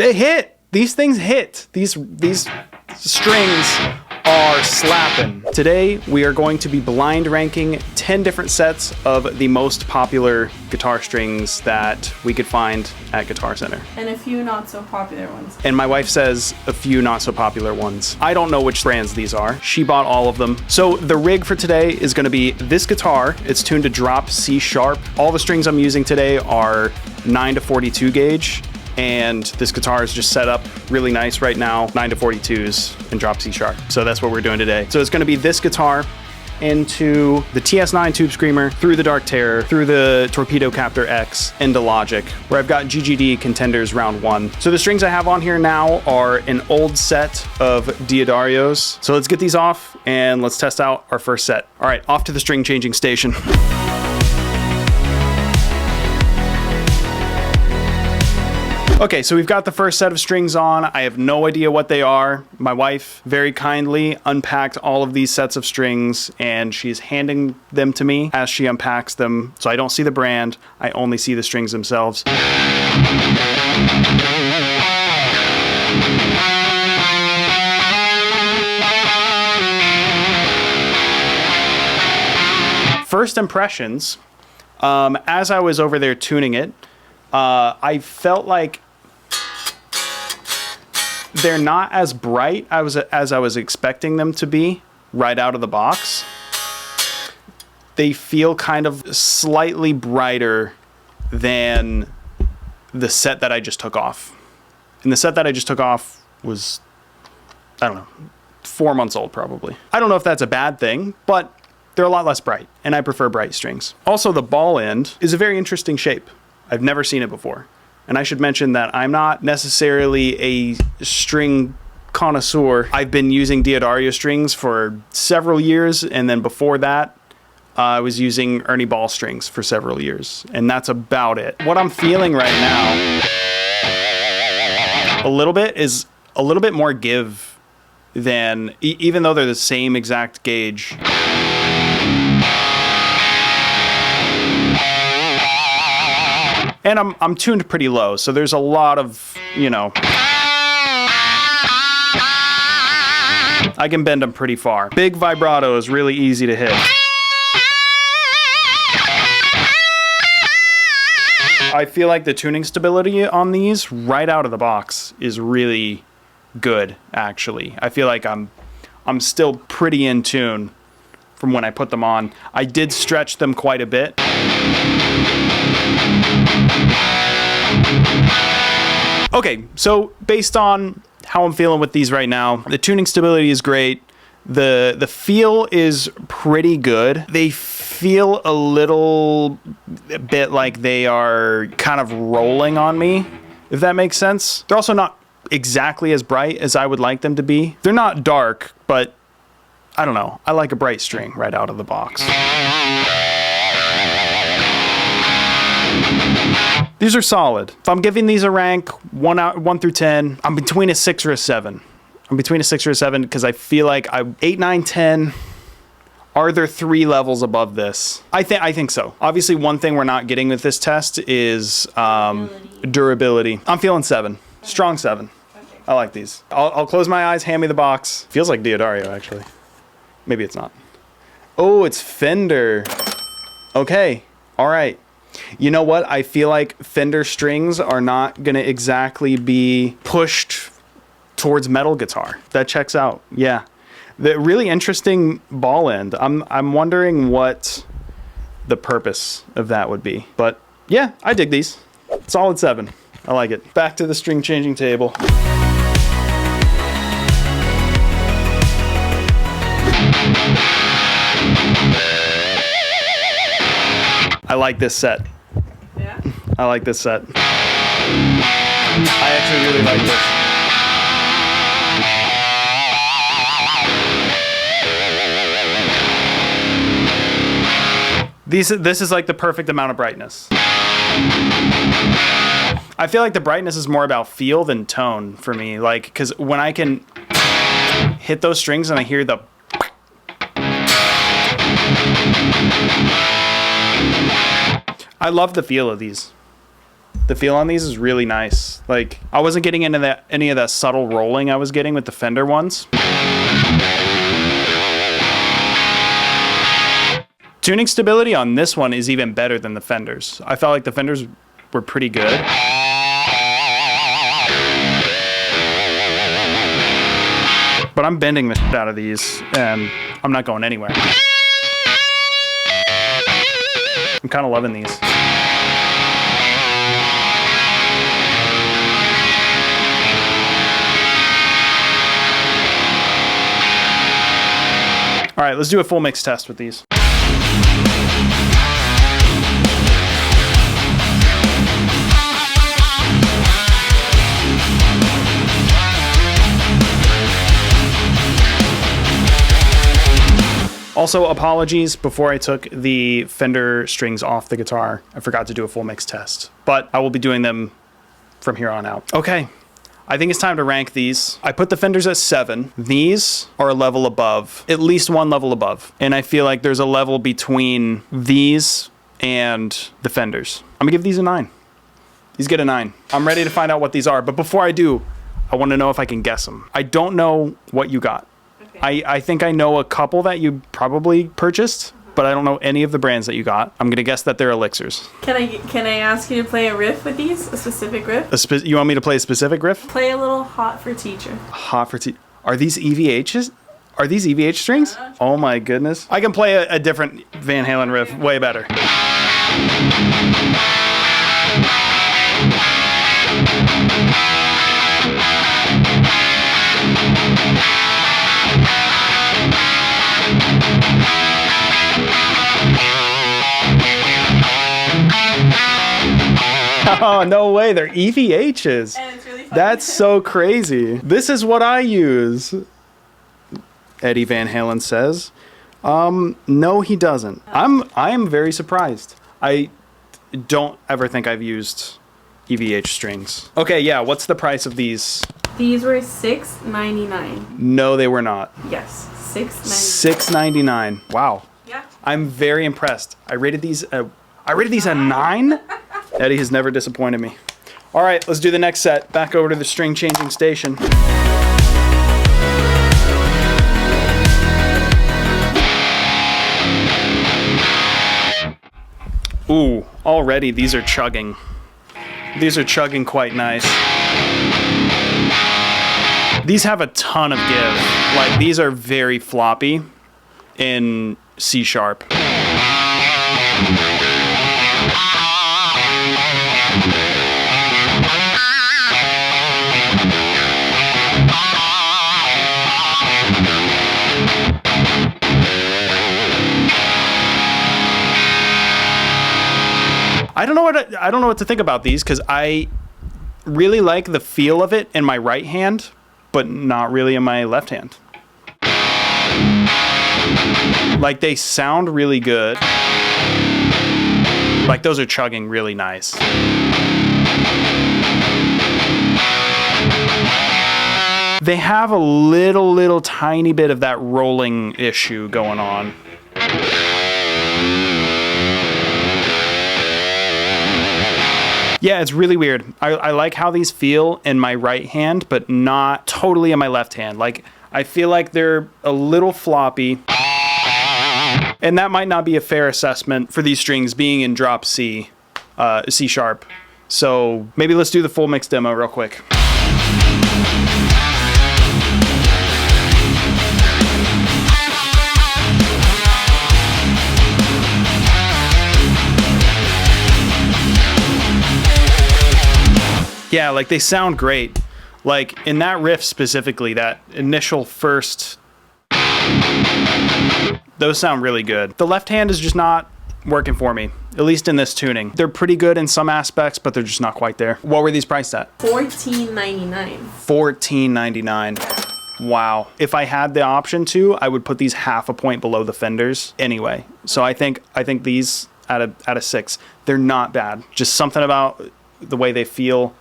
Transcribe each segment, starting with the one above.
They hit. These things hit. These strings are slapping. Today, we are going to be blind ranking 10 different sets of the most popular guitar strings that we could find at Guitar Center. And a few not so popular ones. And my wife says a few not so popular ones. I don't know which brands these are. She bought all of them. So the rig for today is gonna be this guitar. It's tuned to drop C sharp. All the strings I'm using today are 9 to 42 gauge. And this guitar is just set up really nice right now, 9 to 42s and drop C sharp. So that's what we're doing today. So it's gonna be this guitar into the TS9 Tube Screamer, through the Dark Terror, through the Torpedo Captor X, into Logic, where I've got GGD Contenders round 1. So the strings I have on here now are an old set of Diodarios. So let's get these off and let's test out our first set. All right, off to the string changing station. Okay, so we've got the first set of strings on. I have no idea what they are. My wife very kindly unpacked all of these sets of strings and she's handing them to me as she unpacks them. So I don't see the brand, I only see the strings themselves. First impressions, as I was over there tuning it, I felt like they're not as bright as I was expecting them to be right out of the box. They feel kind of slightly brighter than the set that I just took off. And the set that I just took off was, I don't know, 4 months old probably. I don't know if that's a bad thing, but they're a lot less bright, and I prefer bright strings. Also, the ball end is a very interesting shape. I've never seen it before. And I should mention that I'm not necessarily a string connoisseur. I've been using Diodario strings for several years, and then before that, I was using Ernie Ball strings for several years, and that's about it. What I'm feeling right now, a little bit more give than, even though they're the same exact gauge. And I'm tuned pretty low, so there's a lot of, you know, I can bend them pretty far. Big vibrato is really easy to hit. I feel like the tuning stability on these right out of the box is really good, actually. I feel like I'm still pretty in tune from when I put them on. I did stretch them quite a bit. Okay, so based on how I'm feeling with these right now, the tuning stability is great. The feel is pretty good. They feel a little bit like they are kind of rolling on me, if that makes sense. They're also not exactly as bright as I would like them to be. They're not dark, but I don't know. I like a bright string right out of the box. These are solid. If I'm giving these a rank 1 through 10, I'm between a 6 or a 7. I'm between a 6 or a 7 because I feel like 8, 9, 10. Are there 3 levels above this? I think so. Obviously, one thing we're not getting with this test is durability. I'm feeling 7. Strong 7. Okay. I like these. I'll close my eyes, hand me the box. Feels like Diodario, actually. Maybe it's not. Oh, it's Fender. Okay. All right. You know what? I feel like Fender strings are not going to exactly be pushed towards metal guitar. That checks out. Yeah. The really interesting ball end. I'm wondering what the purpose of that would be. But yeah, I dig these. Solid 7. I like it. Back to the string changing table. I like this set. Yeah? I like this set. I actually really like this. This is like the perfect amount of brightness. I feel like the brightness is more about feel than tone for me. Like, because when I can hit those strings and I hear the I love the feel of these. The feel on these is really nice. Like, I wasn't getting into any of that subtle rolling I was getting with the Fender ones. Tuning stability on this one is even better than the Fenders. I felt like the Fenders were pretty good. But I'm bending the shit out of these, and I'm not going anywhere. I'm kind of loving these. All right, let's do a full mix test with these. Also, apologies before I took the Fender strings off the guitar. I forgot to do a full mix test, but I will be doing them from here on out. Okay, I think it's time to rank these. I put the Fenders at 7. These are a level above, at least one level above. And I feel like there's a level between these and the Fenders. I'm gonna give these a 9. These get a 9. I'm ready to find out what these are, but before I do, I wanna know if I can guess them. I don't know what you got. I think I know a couple that you probably purchased, but I don't know any of the brands that you got. I'm gonna guess that they're Elixirs. Can I ask you to play a riff with these? A specific riff? You want me to play a specific riff? Play a little Hot for Teacher. Hot for Are these EVHs? Are these EVH strings? Oh my goodness. I can play a different Van Halen riff way better. Oh, no way. They're EVHs. And it's really fun. That's so crazy. This is what I use, Eddie Van Halen says. No, he doesn't. I am very surprised. I don't ever think I've used EVH strings. Okay, yeah, what's the price of these? These were $6.99. No, they were not. Yes, $6.99. $6.99. Wow. Yeah. I'm very impressed. I rated these a 9. Eddie has never disappointed me. All right, let's do the next set. Back over to the string changing station. Ooh, already these are chugging. These are chugging quite nice. These have a ton of give. Like, these are very floppy in C sharp. I don't know what to think about these because I really like the feel of it in my right hand, but not really in my left hand. Like, they sound really good. Like, those are chugging really nice. They have a little tiny bit of that rolling issue going on. Yeah, it's really weird. I like how these feel in my right hand, but not totally in my left hand. Like, I feel like they're a little floppy. And that might not be a fair assessment for these strings being in drop C, C sharp. So maybe let's do the full mix demo real quick. Yeah, like, they sound great. Like, in that riff specifically, that initial first, those sound really good. The left hand is just not working for me, at least in this tuning. They're pretty good in some aspects, but they're just not quite there. What were these priced at? $14.99. $14.99. Wow. If I had the option to, I would put these half a point below the Fenders anyway. So I think these at a 6, they're not bad. Just something about the way they feel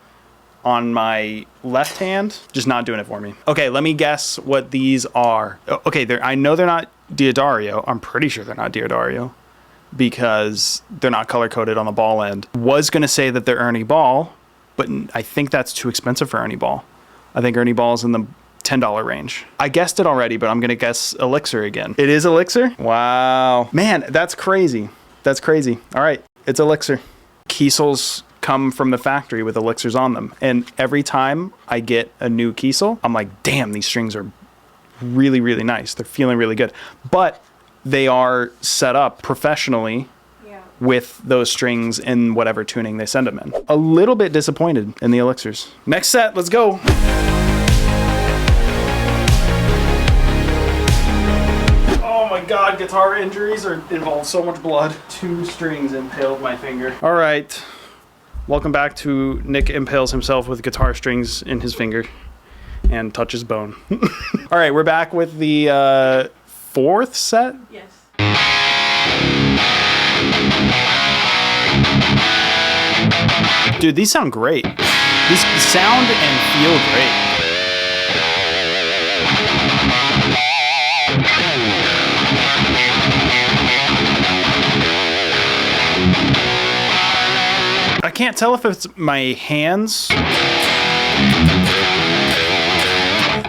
on my left hand, just not doing it for me. Okay, let me guess what these are. Okay, I know they're not Diodario. I'm pretty sure they're not Diodario. because they're not color coded on the ball end. Was going to say that they're Ernie Ball, but I think that's too expensive for Ernie Ball. I think Ernie Ball's in the $10 range. I guessed it already, but I'm going to guess Elixir again. It is Elixir? Wow. Man, that's crazy. That's crazy. All right, it's Elixir. Kiesels come from the factory with elixirs on them. And every time I get a new Kiesel, I'm like, damn, these strings are really, really nice. They're feeling really good. But they are set up professionally with those strings in whatever tuning they send them in. A little bit disappointed in the elixirs. Next set, let's go. Oh my God, guitar injuries involve so much blood. 2 strings impaled my finger. All right, welcome back to Nick impales himself with guitar strings in his finger and touches bone. All right, we're back with the 4th set? Yes. Dude, these sound great. These sound and feel great. I can't tell if it's my hands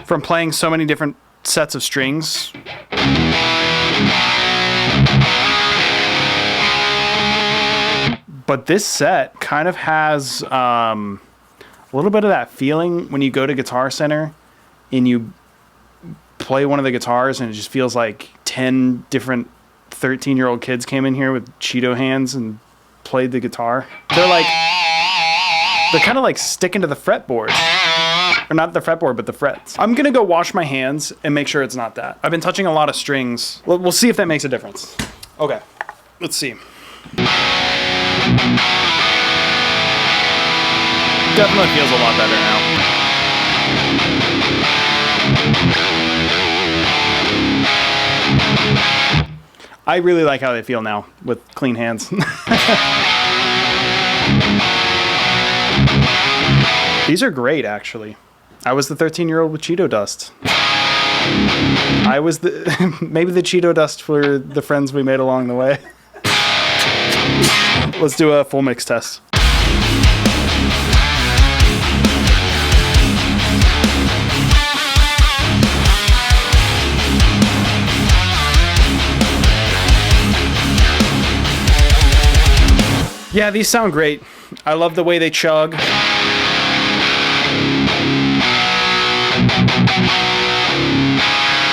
from playing so many different sets of strings. But this set kind of has a little bit of that feeling when you go to Guitar Center and you play one of the guitars and it just feels like 10 different 13-year-old kids came in here with Cheeto hands and played the guitar. They're kind of like sticking to the fretboard. Or not the fretboard, but the frets. I'm gonna go wash my hands and make sure it's not that. I've been touching a lot of strings. We'll see if that makes a difference. Okay, let's see. Definitely feels a lot better now. I really like how they feel now with clean hands. These are great, actually. I was the 13-year-old with Cheeto dust. I was maybe the Cheeto dust for the friends we made along the way. Let's do a full mix test. Yeah, these sound great. I love the way they chug.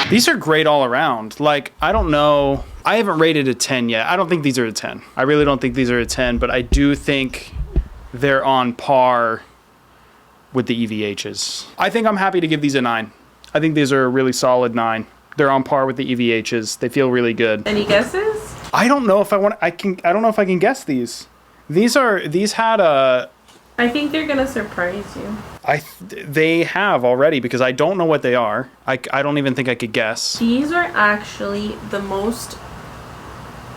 These are great all around. Like, I don't know. I haven't rated a 10 yet. I don't think these are a 10. I really don't think these are a 10, but I do think they're on par with the EVHs. I think I'm happy to give these a 9. I think these are a really solid 9. They're on par with the EVHs. They feel really good. Any guesses? I don't know if I don't know if I can guess these. These had a... I think they're gonna surprise you. They have already, because I don't know what they are. I don't even think I could guess. These are actually the most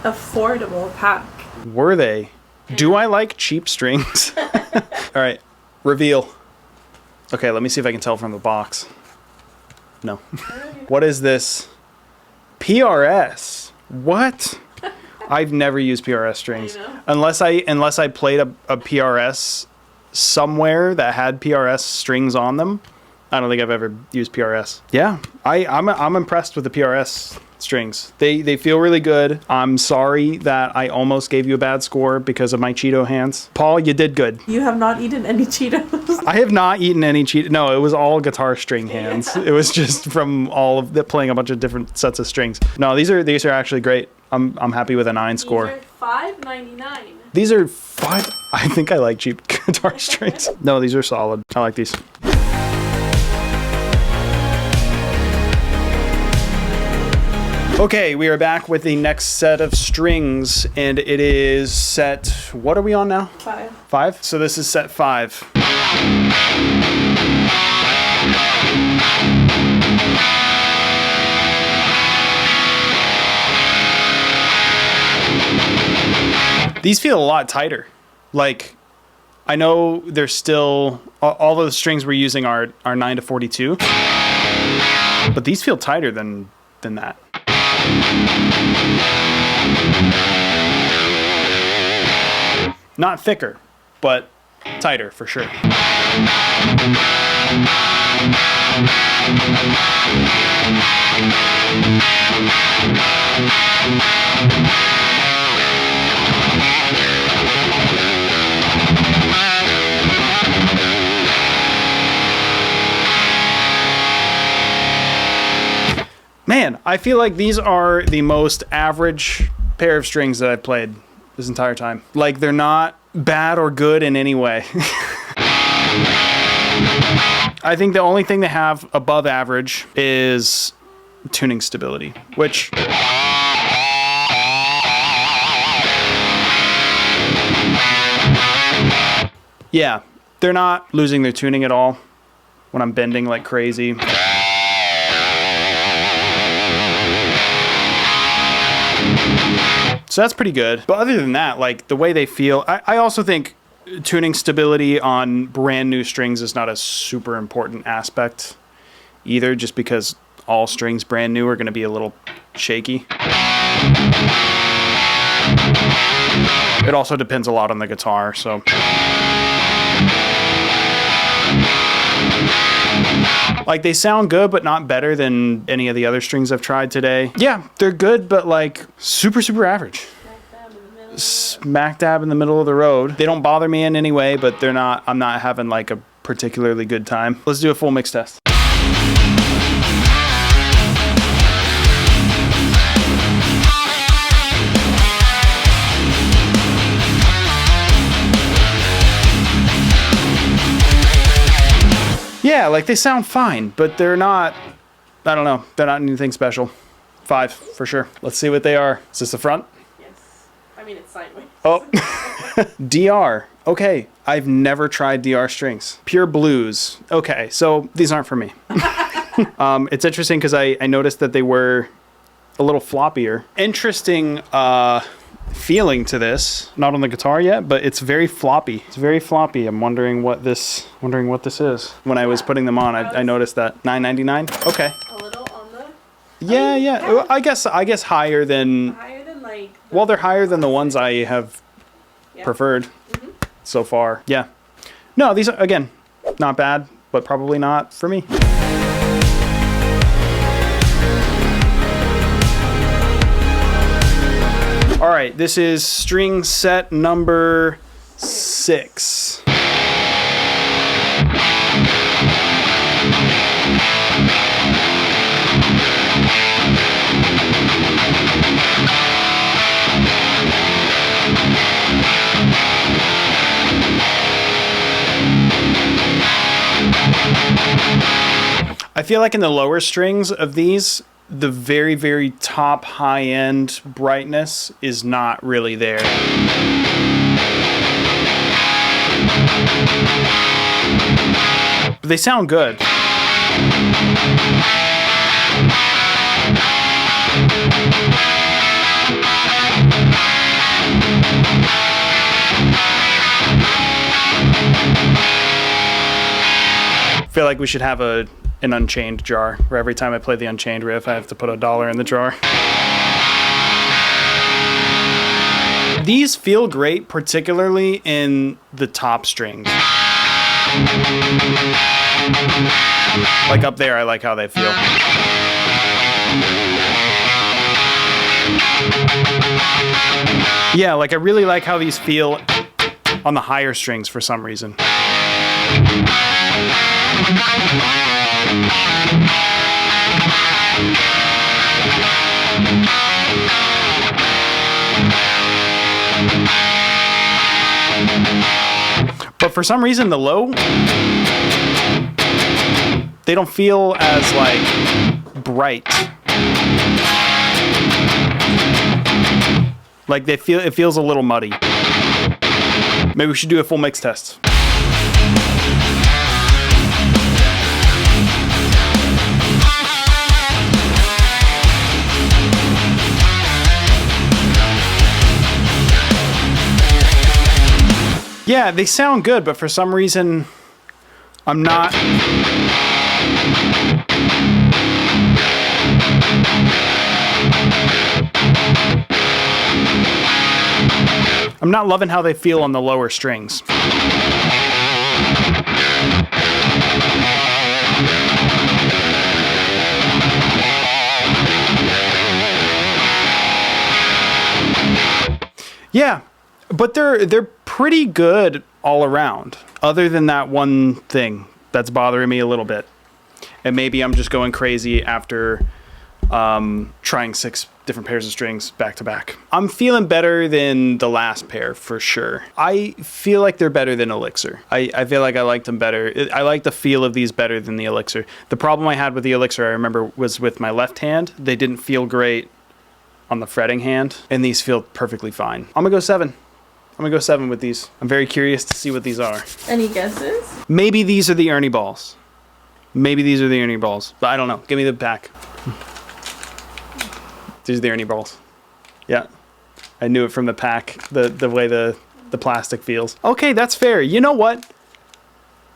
affordable pack. Were they? Do I like cheap strings? All right, reveal. Okay, let me see if I can tell from the box. No. What is this? PRS. What? I've never used PRS strings unless I played a PRS somewhere that had PRS strings on them. I don't think I've ever used PRS. Yeah, I'm impressed with the PRS strings. They feel really good. I'm sorry that I almost gave you a bad score because of my Cheeto hands. Paul, you did good. You have not eaten any Cheetos. I have not eaten any Cheetos. No, it was all guitar string hands. It was just from all of the playing a bunch of different sets of strings. No, these are actually great. I'm happy with a 9 score. These are $5.99. These are 5. I think I like cheap guitar strings. No, these are solid. I like these. Okay, we are back with the next set of strings, and it is set... What are we on now? 5. 5? So this is set 5. These feel a lot tighter. Like, I know they're still... All of the strings we're using are 9 to 42. But these feel tighter than that. Not thicker, but tighter for sure. Man, I feel like these are the most average pair of strings that I've played this entire time. Like, they're not bad or good in any way. I think the only thing they have above average is tuning stability, which... yeah, they're not losing their tuning at all when I'm bending like crazy. So that's pretty good. But other than that, like the way they feel, I also think tuning stability on brand new strings is not a super important aspect either, just because all strings brand new are going to be a little shaky. It also depends a lot on the guitar, so. Like, they sound good, but not better than any of the other strings I've tried today. Yeah, they're good, but like super, super average. Smack dab in the middle of the road. They don't bother me in any way, but I'm not having like a particularly good time. Let's do a full mix test. Yeah, like they sound fine, but they're not, I don't know, they're not anything special. 5 for sure. Let's see what they are. Is this the front? Yes. I mean, it's sideways. Oh, DR. Okay, I've never tried DR strings. Pure blues. Okay, so these aren't for me. It's interesting because I noticed that they were a little floppier. Interesting feeling to this. Not on the guitar yet, but it's very floppy. It's very floppy. I'm wondering what this is. When I was putting them on, I noticed that. $9.99. Okay. A little on the. Yeah. I guess higher than. Higher than like. Well, they're higher than the ones I have preferred so far. Yeah. No, these are, again, not bad, but probably not for me. All right, this is string set number 6. I feel like in the lower strings of these, the very, very top high-end brightness is not really there. But they sound good. I feel like we should have an Unchained jar, where every time I play the Unchained riff, I have to put $1 in the jar. These feel great, particularly in the top strings. Like up there, I like how they feel. Yeah, like I really like how these feel on the higher strings for some reason. But for some reason, the low, they don't feel as like bright. Like it feels a little muddy. Maybe we should do a full mix test. Yeah, they sound good, but for some reason, I'm not not loving how they feel on the lower strings. Yeah, but they're pretty good all around, other than that one thing that's bothering me a little bit. And maybe I'm just going crazy after trying 6 different pairs of strings back to back. I'm feeling better than the last pair for sure. I feel like they're better than Elixir. I feel like I liked them better. I like the feel of these better than the Elixir. The problem I had with the Elixir, I remember, was with my left hand. They didn't feel great on the fretting hand, and these feel perfectly fine. I'm gonna go 7. I'm gonna go 7 with these. I'm very curious to see what these are. Any guesses? Maybe these are the Ernie balls. Maybe these are the Ernie balls, but I don't know. Give me the pack. These are the Ernie balls. Yeah, I knew it from the pack, the way the plastic feels. Okay, that's fair. You know what?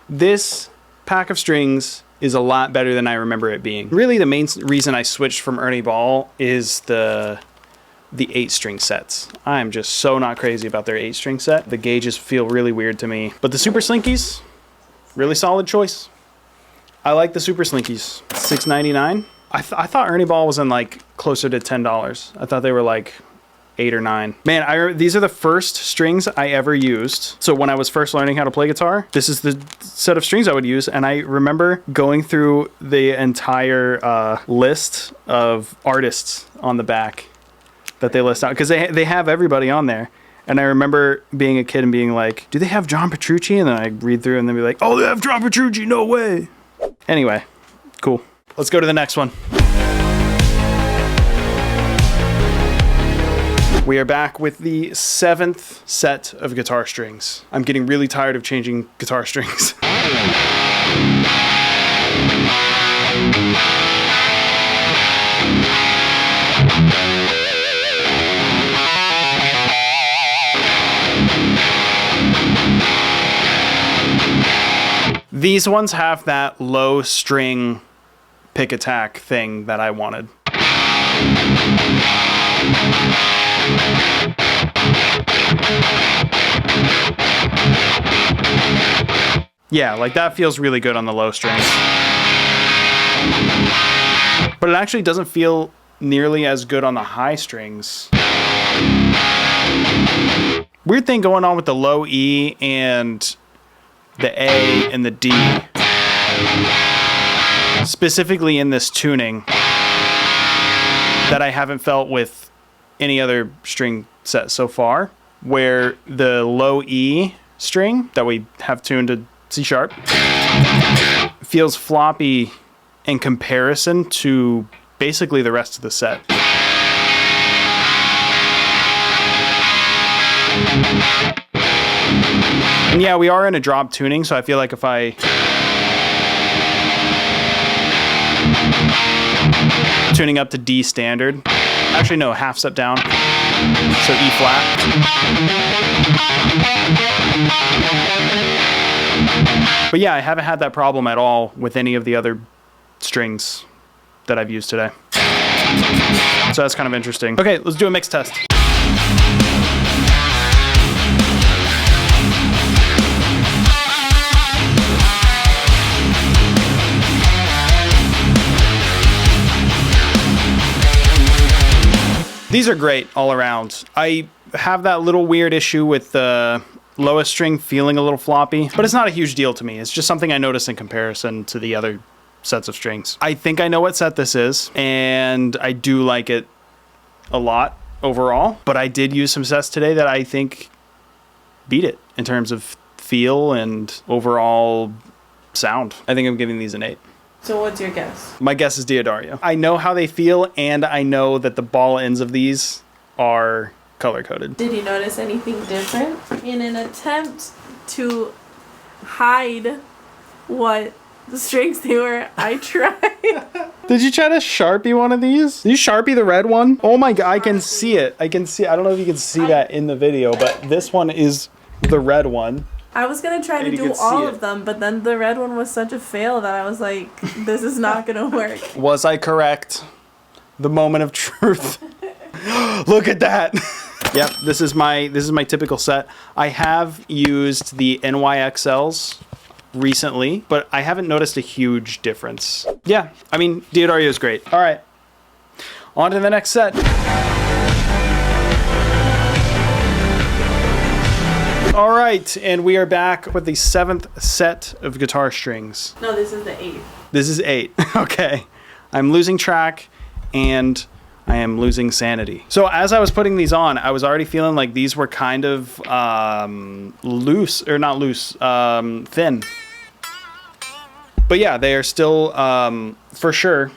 This pack of strings is a lot better than I remember it being. Really, the main reason I switched from Ernie Ball is the 8-string sets. I'm just so not crazy about their 8-string set. The gauges feel really weird to me. But the Super Slinkies, really solid choice. I like the Super Slinkies. $6.99. I thought Ernie Ball was in like closer to $10. I thought they were like 8 or 9. Man, these are the first strings I ever used. So when I was first learning how to play guitar, this is the set of strings I would use. And I remember going through the entire list of artists on the back that they list out, because they have everybody on there. And I remember being a kid and being like, do they have John Petrucci? And then I read through and then be like, oh, they have John Petrucci, no way. Anyway, cool. Let's go to the next one. We are back with the 7th set of guitar strings. I'm getting really tired of changing guitar strings. These ones have that low string pick attack thing that I wanted. Yeah, like that feels really good on the low strings. But it actually doesn't feel nearly as good on the high strings. Weird thing going on with the low E and the A and the D. Specifically in this tuning that I haven't felt with any other string set so far, where the low E string that we have tuned to C sharp feels floppy in comparison to basically the rest of the set. And yeah, we are in a drop tuning, so I feel like if I tuning up to D standard, actually no, half step down, so E flat. But yeah, I haven't had that problem at all with any of the other strings that I've used today. So that's kind of interesting. Okay, let's do a mix test. These are great all around. I have that little weird issue with the lowest string feeling a little floppy, but it's not a huge deal to me. It's just something I notice in comparison to the other sets of strings. I think I know what set this is, and I do like it a lot overall, but I did use some sets today that I think beat it in terms of feel and overall sound. I think I'm giving these an 8. So what's your guess? My guess is Diodario. I know how they feel, and I know that the ball ends of these are color-coded. Did you notice anything different? In an attempt to hide what the strings they were, I tried. Did you try to Sharpie one of these? Did you Sharpie the red one? Oh my god, I can see it. I can see, I don't know if you can see that in the video, but this one is the red one. I was going to try to do all of them, but then the red one was such a fail that I was like, this is not going to work. Was I correct? The moment of truth. Look at that. Yep, this is my typical set. I have used the NYXLs recently, but I haven't noticed a huge difference. Yeah, I mean, D'Addario is great. All right, on to the next set. All right, and we are back with the 7th set of guitar strings. No, this is the 8th. This is 8. Okay, I'm losing track, and I am losing sanity. So as I was putting these on, I was already feeling like these were kind of loose, or not loose, thin. But yeah, they are still, for sure,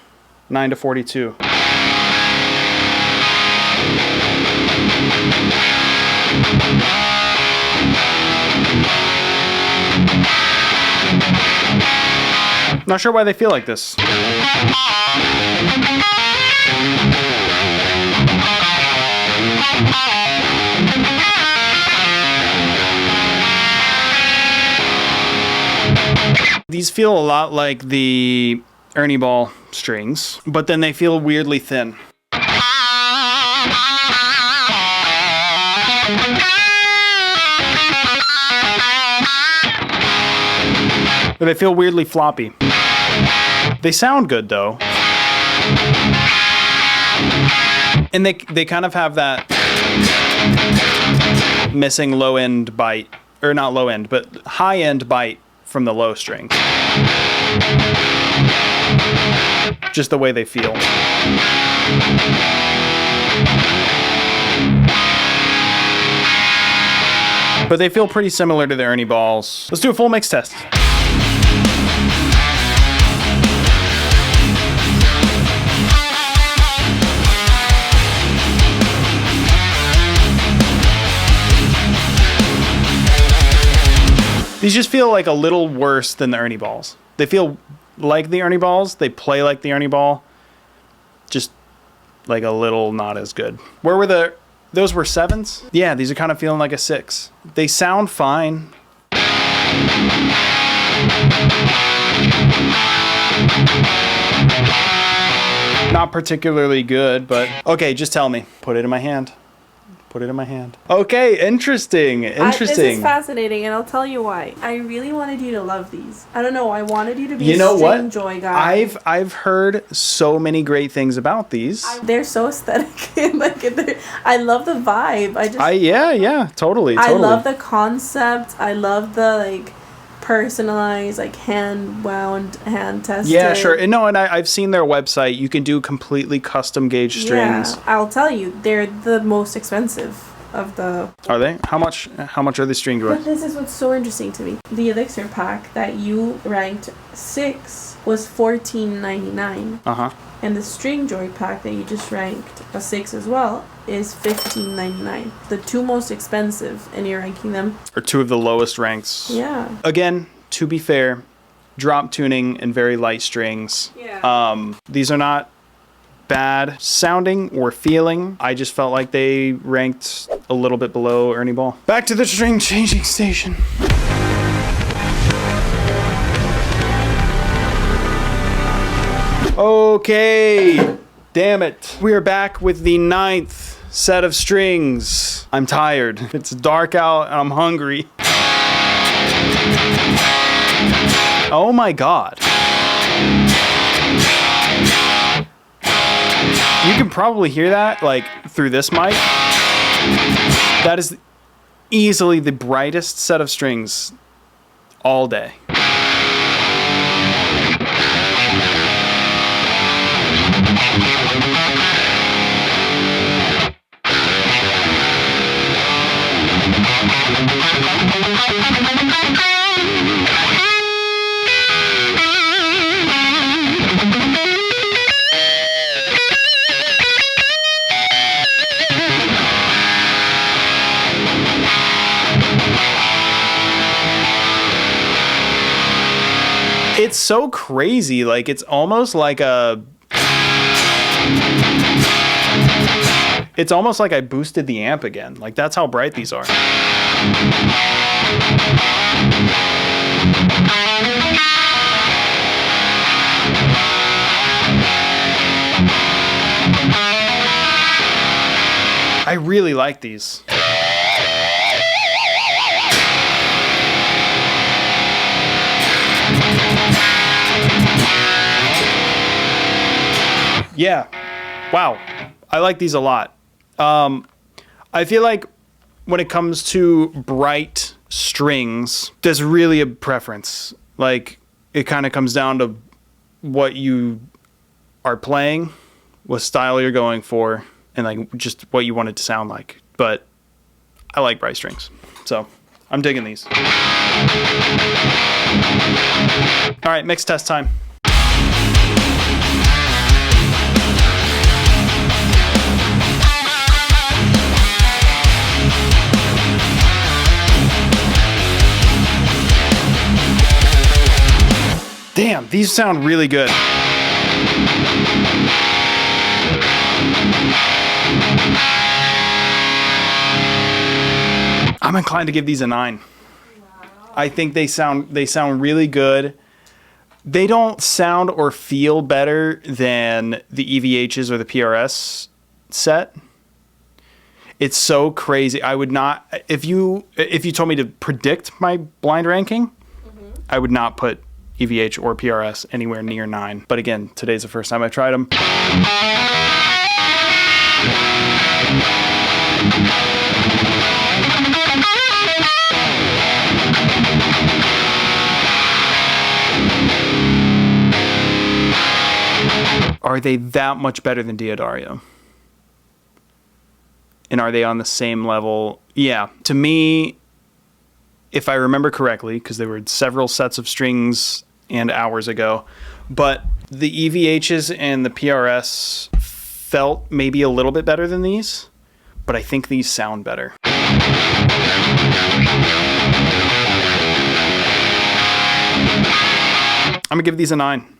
9-42. Not sure why they feel like this. These feel a lot like the Ernie Ball strings, but then they feel weirdly thin. But they feel weirdly floppy. They sound good though. And they kind of have that missing low end bite, or not low end, but high end bite from the low string. Just the way they feel. But they feel pretty similar to the Ernie Balls. Let's do a full mix test. These just feel like a little worse than the Ernie Balls. They feel like the Ernie Balls. They play like the Ernie Ball. Just like a little not as good. Where were those were 7s? Yeah, these are kind of feeling like a 6. They sound fine. Not particularly good, but okay, just tell me. Put it in my hand. Put it in my hand. Okay, interesting. This is fascinating, and I'll tell you why. I really wanted you to love these. I don't know. I wanted you to be a string joy guy. I've heard so many great things about these. They're so aesthetic. I love the vibe. Yeah, totally. I love the concept. I love the personalized, hand wound, hand tested. Yeah, sure. And I've seen their website. You can do completely custom gauge strings. Yeah, I'll tell you, they're the most expensive of the. Are they? How much are they string joy? But this is what's so interesting to me. The Elixir pack that you ranked 6 was $14.99. And the String Joy pack that you just ranked a 6 as well is $15.99. The 2 most expensive, and you're ranking them. Or 2 of the lowest ranks. Yeah. Again, to be fair, drop tuning and very light strings. Yeah. These are not bad sounding or feeling. I just felt like they ranked a little bit below Ernie Ball. Back to the string changing station. Okay, damn it. We are back with the 9th set of strings. I'm tired. It's dark out and I'm hungry. Oh my God. You can probably hear that through this mic. That is easily the brightest set of strings all day. It's so crazy. It's almost like it's almost like I boosted the amp again. That's how bright these are. I really like these. Yeah. Wow. I like these a lot. I feel like when it comes to bright strings, there's really a preference. Like, it kind of comes down to what you are playing, what style you're going for, and like just what you want it to sound like. But I like bright strings, so I'm digging these. All right, mix test time. Damn, these sound really good. I'm inclined to give these a 9. I think they sound really good. They don't sound or feel better than the EVHs or the PRS set. It's so crazy. I would not, if you told me to predict my blind ranking, I would not put EVH or PRS anywhere near 9. But again, today's the first time I tried them. Are they that much better than Diodario? And are they on the same level? Yeah. To me, if I remember correctly, because there were several sets of strings and hours ago, but the EVHs and the PRS felt maybe a little bit better than these, but I think these sound better. I'm gonna give these a 9.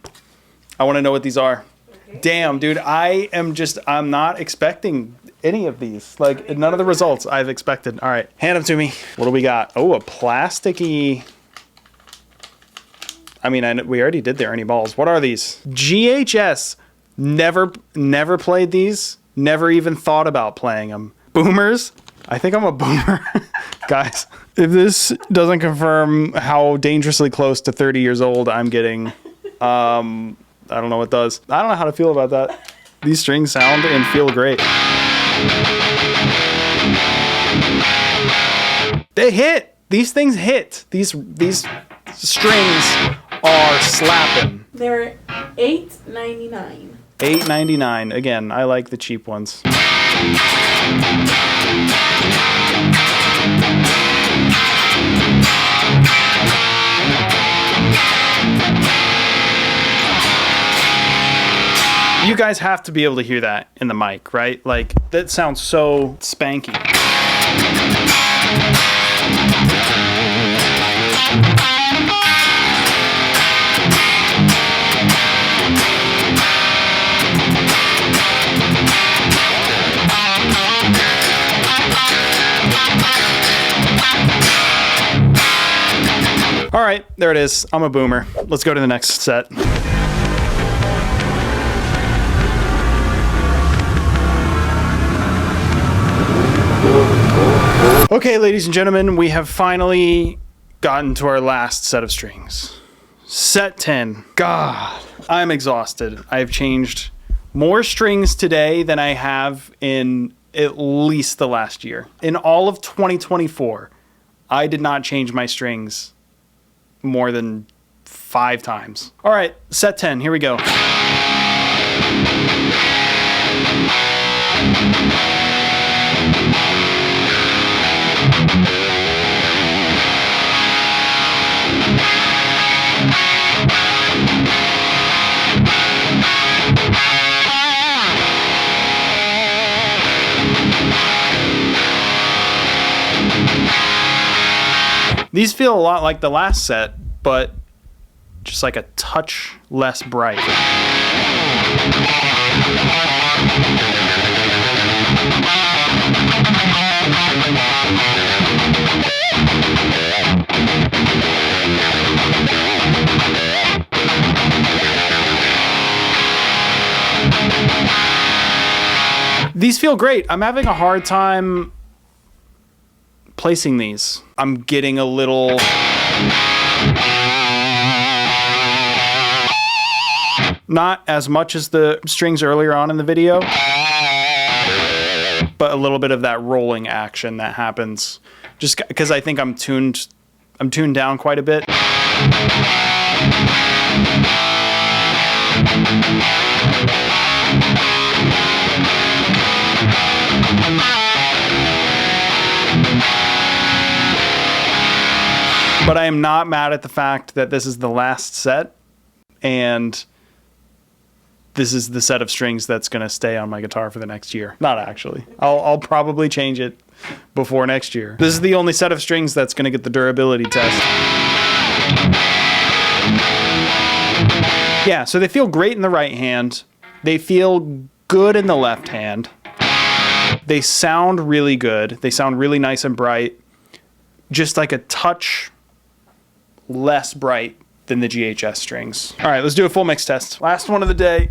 I want to know what these are. Okay. Damn, dude, I'm not expecting any of these. Like, none of the results I've expected. All right, hand them to me. What do we got? Oh, a plasticky. I mean, we already did the Ernie balls. What are these? GHS. Never played these. Never even thought about playing them. Boomers. I think I'm a boomer. Guys, if this doesn't confirm how dangerously close to 30 years old I'm getting, I don't know what does. I don't know how to feel about that. These strings sound and feel great. They hit. These things hit. These strings are slapping. They're $8.99. $8.99. Again, I like the cheap ones. You guys have to be able to hear that in the mic, right? Like, that sounds so spanky. All right, there it is. I'm a boomer. Let's go to the next set. Okay, ladies and gentlemen, we have finally gotten to our last set of strings. Set 10. God, I'm exhausted. I have changed more strings today than I have in at least the last year. In all of 2024, I did not change my strings more than 5 times. All right, set 10, here we go. These feel a lot like the last set, but just like a touch less bright. These feel great. I'm having a hard time placing these. I'm getting a little... Not as much as the strings earlier on in the video, but a little bit of that rolling action that happens just because I think I'm tuned down quite a bit. But I am not mad at the fact that this is the last set and this is the set of strings that's going to stay on my guitar for the next year. Not actually. I'll probably change it before next year. This is the only set of strings that's going to get the durability test. Yeah, so they feel great in the right hand. They feel good in the left hand. They sound really good. They sound really nice and bright. Just like a touch less bright than the GHS strings. All right, let's do a full mix test. Last one of the day.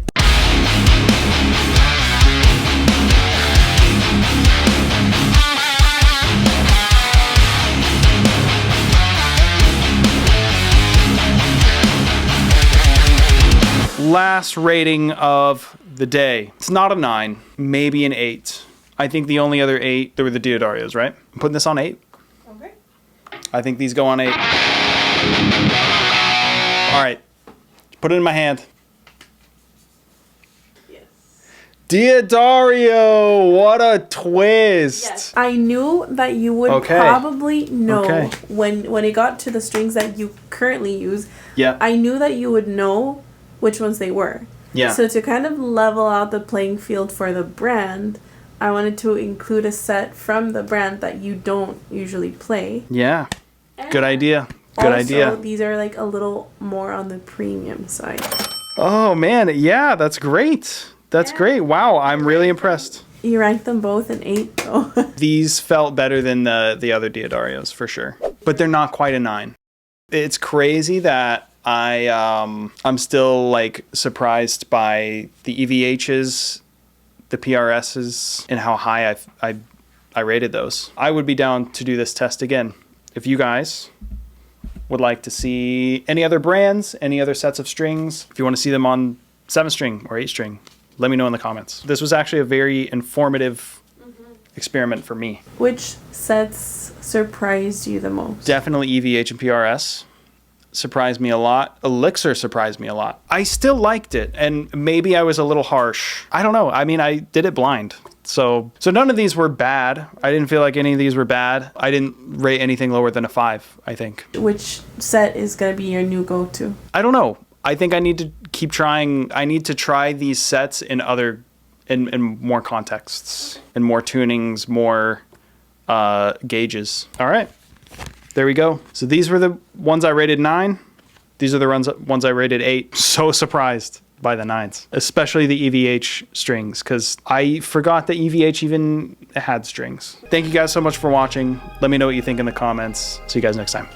Last rating of the day. It's not a 9, maybe an 8. I think the only other 8, there were the Diodarios, right? I'm putting this on 8. Okay. I think these go on 8. All right, put it in my hand. Yes. Diodario, what a twist. Yes. I knew that you would probably know when it got to the strings that you currently use. Yeah. I knew that you would know which ones they were. Yeah. So to kind of level out the playing field for the brand, I wanted to include a set from the brand that you don't usually play. Yeah. Good idea. Good idea. These are like a little more on the premium side. Oh man, yeah, that's great. That's great. Wow, I'm really impressed. You ranked them both an 8 though. These felt better than the other Diodarios for sure, but they're not quite a 9. It's crazy that I'm still like surprised by the EVHs, the PRSs, and how high I rated those. I would be down to do this test again. If you guys would like to see any other brands, any other sets of strings, if you want to see them on 7-string or 8-string, let me know in the comments. This was actually a very informative experiment for me. Which sets surprised you the most? Definitely EVH and PRS surprised me a lot. Elixir surprised me a lot. I still liked it, and maybe I was a little harsh. I don't know. I mean, I did it blind. So none of these were bad. I didn't feel like any of these were bad. I didn't rate anything lower than a 5, I think. Which set is going to be your new go-to? I don't know. I think I need to keep trying. I need to try these sets in more contexts, in more tunings, more gauges. All right. There we go. So these were the ones I rated 9. These are the ones I rated 8. So surprised by the 9s, especially the EVH strings, because I forgot that EVH even had strings. Thank you guys so much for watching. Let me know what you think in the comments. See you guys next time.